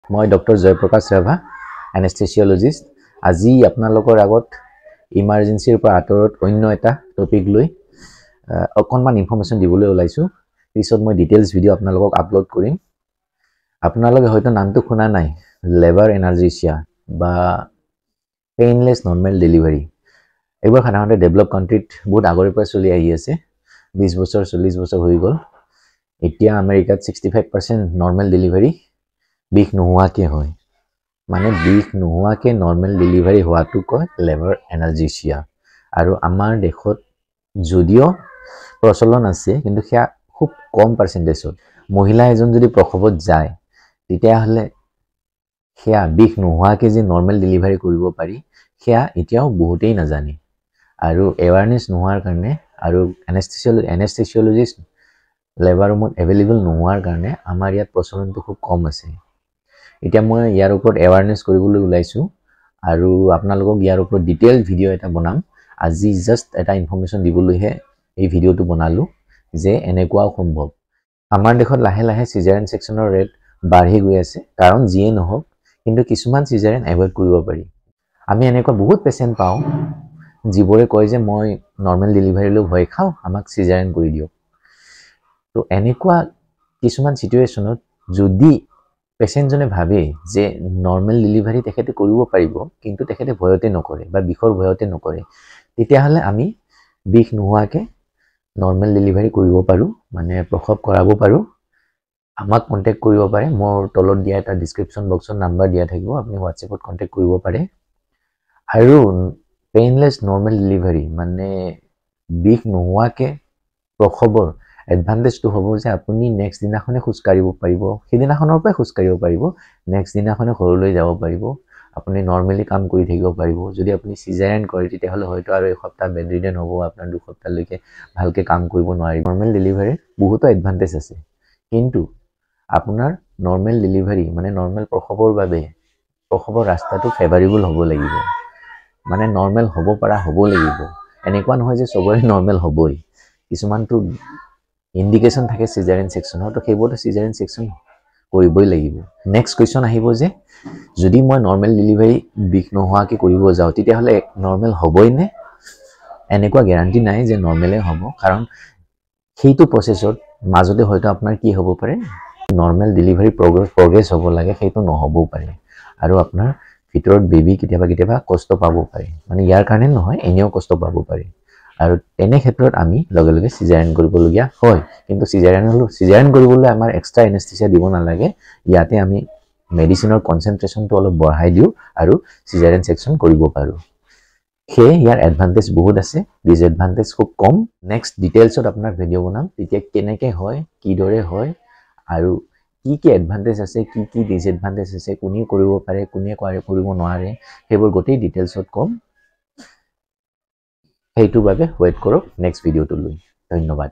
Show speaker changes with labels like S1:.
S1: মই ডক্টৰ জয়প্ৰকাশ ৰাভা এনেস্থেচিয়লজিষ্ট আজি আপোনালোকৰ আগত ইমাৰ্জেন্সিৰ পৰা আঁতৰত অন্য এটা টপিক লৈ অকণমান ইনফৰমেশ্যন দিবলৈ ওলাইছোঁ পিছত মই ডিটেইলছ ভিডিঅ' আপোনালোকক আপলোড কৰিম আপোনালোকে হয়তো নামটো শুনা নাই লেবাৰ এনাৰ্জিচিয়া বা পেইনলেছ নৰ্মেল ডেলিভাৰী এইবোৰ সাধাৰণতে ডেভেলপ কাণ্ট্ৰিত বহুত আগৰে পৰা চলি আহি আছে 20 বছৰ 40 বছৰ হৈ গ'ল এতিয়া আমেৰিকাত 65% নৰ্মেল ডেলিভাৰী বিষ নোহোৱাকে হয় মানে বিষ নোহোৱাকে নৰ্মেল ডেলিভাৰী হোৱাটো কয় লেবাৰ এনাৰ্জিচিয়া আৰু আমাৰ দেশত যদিও প্ৰচলন আছে কিন্তু সেয়া খুব কম পাৰ্চেন্টেজত মহিলা এজন যদি প্ৰসৱত যায় তেতিয়াহ'লে সেয়া বিষ নোহোৱাকে যে নৰ্মেল ডেলিভাৰী কৰিব পাৰি সেয়া এতিয়াও বহুতেই নাজানে আৰু এৱাৰনেছ নোহোৱাৰ কাৰণে আৰু এনেস্থেচিয়লজিষ্ট লেবাৰ ৰুমত এভেইলেবল নোহোৱাৰ কাৰণে আমাৰ ইয়াত প্ৰচলনটো খুব কম আছে এতিয়া মই ইয়াৰ ওপৰত এৱাৰনেছ কৰিবলৈ ওলাইছোঁ আৰু আপোনালোকক ইয়াৰ ওপৰত ডিটেইল ভিডিঅ' এটা বনাম আজি জাষ্ট এটা ইনফৰমেশ্যন দিবলৈহে এই ভিডিঅ'টো বনালোঁ যে এনেকুৱাও সম্ভৱ আমাৰ দেশত লাহে লাহে সিজাৰিয়ান সেকশ্যনৰ ৰেট বাঢ়ি গৈ আছে কাৰণ যিয়ে নহওক কিন্তু কিছুমান সিজাৰিয়ান এভয়েড কৰিব পাৰি আমি এনেকুৱা বহুত পেচেণ্ট পাওঁ যিবোৰে কয় যে মই নৰ্মেল ডেলিভাৰীলৈ ভয় খাওঁ আমাক সিজাৰিয়ান কৰি দিয়ক তো এনেকুৱা কিছুমান সিচুৱেশ্যনত যদি পেচেণ্টজনে ভাবে যে নৰ্মেল ডেলিভাৰী তেখেতে কৰিব পাৰিব কিন্তু তেখেতে ভয়তে নকৰে বা বিষৰ ভয়তে নকৰে তেতিয়াহ'লে আমি বিষ নোহোৱাকে নৰ্মেল ডেলিভাৰী কৰিব পাৰোঁ মানে প্ৰসৱ কৰাব পাৰোঁ আমাক কণ্টেক্ট কৰিব পাৰে মোৰ তলত দিয়া এটা ডিছক্ৰিপশ্যন বক্সত নাম্বাৰ দিয়া থাকিব আপুনি হোৱাটছএপত কণ্টেক্ট কৰিব পাৰে আৰু পেইনলেছ নৰ্মেল ডেলিভাৰী মানে বিষ নোহোৱাকে প্ৰসৱৰ এডভান্টেজটো হ'ব যে আপুনি নেক্সট দিনাখনে খোজ কাঢ়িব পাৰিব সেইদিনাখনৰ পৰাই খোজ কাঢ়িব পাৰিব নেক্সট দিনাখনে ঘৰলৈ যাব পাৰিব আপুনি নৰ্মেলি কাম কৰি থাকিব পাৰিব যদি আপুনি সিজাৰিয়ান কৰে তেতিয়াহ'লে হয়তো আৰু এসপ্তাহ বেড ৰিডেন হ'ব আপোনাৰ 2 সপ্তাহলৈকে ভালকৈ কাম কৰিব নোৱাৰিব নৰ্মেল ডেলিভাৰীৰ বহুতো এডভান্টেজ আছে কিন্তু আপোনাৰ নৰ্মেল ডেলিভাৰী মানে নৰ্মেল প্ৰসৱৰ বাবে প্ৰসৱৰ ৰাস্তাটো ফেভাৰেবল হ'ব লাগিব মানে নৰ্মেল হ'ব পৰা হ'ব লাগিব এনেকুৱা নহয় যে সবৰে নৰ্মেল হ'বই কিছুমানটো ইণ্ডিকেশ্যন থাকে সিজাৰিয়ান সেকশ্যনৰ তো সেইবোৰতো সিজাৰিয়ান সেকশ্যন কৰিবই লাগিব নেক্সট কুৱেশ্যন আহিব যে যদি মই নৰ্মেল ডেলিভাৰী বিষ নোহোৱাকৈ কৰিব যাওঁ তেতিয়াহ'লে নৰ্মেল হ'বই নে এনেকুৱা গ্যাৰান্টি নাই যে নৰ্মেলে হ'ব কাৰণ সেইটো প্ৰচেছত মাজতে হয়তো আপোনাৰ কি হ'ব পাৰে নৰ্মেল ডেলিভাৰী প্ৰগ্ৰেছ হ'ব লাগে সেইটো নহ'বও পাৰে আৰু আপোনাৰ ভিতৰত বেবী কেতিয়াবা কষ্ট পাব পাৰে মানে ইয়াৰ কাৰণে নহয় এনেও কষ্ট পাব পাৰে আৰু তেনে ক্ষেত্ৰত আমি লগে লগে সিজাৰিয়ান কৰিবলগীয়া হয় কিন্তু সিজাৰিয়ান কৰিবলৈ আমাৰ এক্সট্ৰা এনেস্থেচিয়া দিব নালাগে ইয়াতে আমি মেডিচিনৰ কনচেন্ট্ৰেশ্যনটো অলপ বঢ়াই দিওঁ আৰু সিজাৰিয়ান সেকশ্যন কৰিব পাৰোঁ সেয়ে ইয়াৰ এডভান্টেজ বহুত আছে ডিসএডভান্টেজ খুব কম নেক্সট ডিটেইলছত আপোনাৰ ভিডিঅ' বনাম তেতিয়া কেনেকৈ হয় কিদৰে হয় আৰু কি এডভান্টেজ আছে কি ডিসএডভান্টেজ আছে কোনে কৰিব পাৰে কোনে কৰিব নোৱাৰে সেইবোৰ গোটেই ডিটেইলছত কম সেইটোৰ বাবে ৱেইট কৰক নেক্সট ভিডিঅ'টো লৈ ধন্যবাদ